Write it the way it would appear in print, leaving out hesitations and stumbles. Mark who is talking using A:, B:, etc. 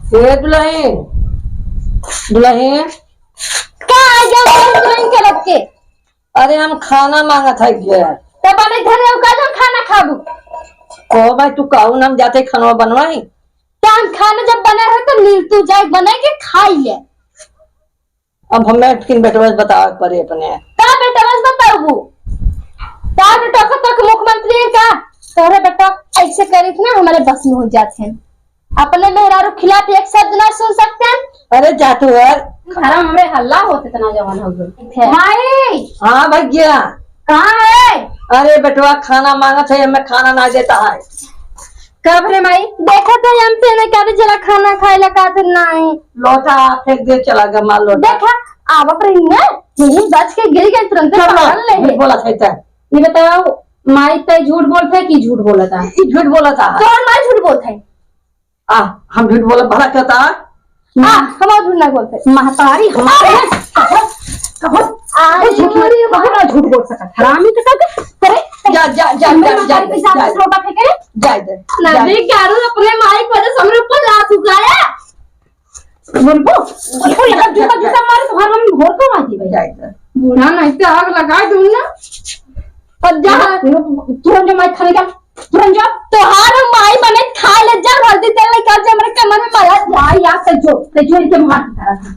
A: ये दुल्हन दुल्हन
B: का आ जाओ दुल्हन के रख के।
A: अरे हम खाना मांगा था क्या
B: तो बने घर में का जो खाना खाबू।
A: ओ भाई तू कहू ना हम जाते खाना बनवाई।
B: टाइम खाना जब बना है तो नील तू जाए बना के खाई ले।
A: अब हमें किन बेटवा बता पड़े अपने
B: का बेटा बस बताऊ का बेटा को तक मुख्यमंत्री है का तोरे बेटा ऐसे करे थे ना हमारे बस में हो जाते हैं अपने मेहरारू खिलाफ एक शब्द ना सुन सकते हैं।
A: अरे जा तू यार
B: घर में हल्ला होते तना जवान हो गए भाई।
A: हाँ भैया
B: कहाँ है।
A: अरे बेटवा खाना मांगा था हमें खाना ना देता है
B: कब रे माई देखो तो हम पे ना क्या जरा खाना खाए ला का ना है
A: लोटा फेंक दे चला गया माल लोटा
B: देखा आवा पर ना यही बच के गिर गए तुरंत पकड़ ले
A: बोला था
B: ये बताओ माई पे झूठ बोलते कि झूठ बोला था।
A: झूठ बोला था
B: कौन माई झूठ बोलता है।
A: हम झूठ बोला भला कहता
B: हम झूठ ना बोलते महतारी हमारे झूठ बोल सकता हरामी तो करे
A: जा जा जा जा जा
B: लोटा फेंके
A: जा दे
B: नदी क्यारू अपने माई को जो हमरे ऊपर लात उगाया बोलबो लगा जूता जूता मारे तो घर में घोर को आती भाई
A: जा
B: बूढ़ा नहीं तो आग लगा दूं ना और जा तुरंत माई खाने का तुरंत जा तो हार माई बने खा ले जा हल्दी तेल निकाल जा मेरे कमर में मारा भाई यार से जो के मार रहा था।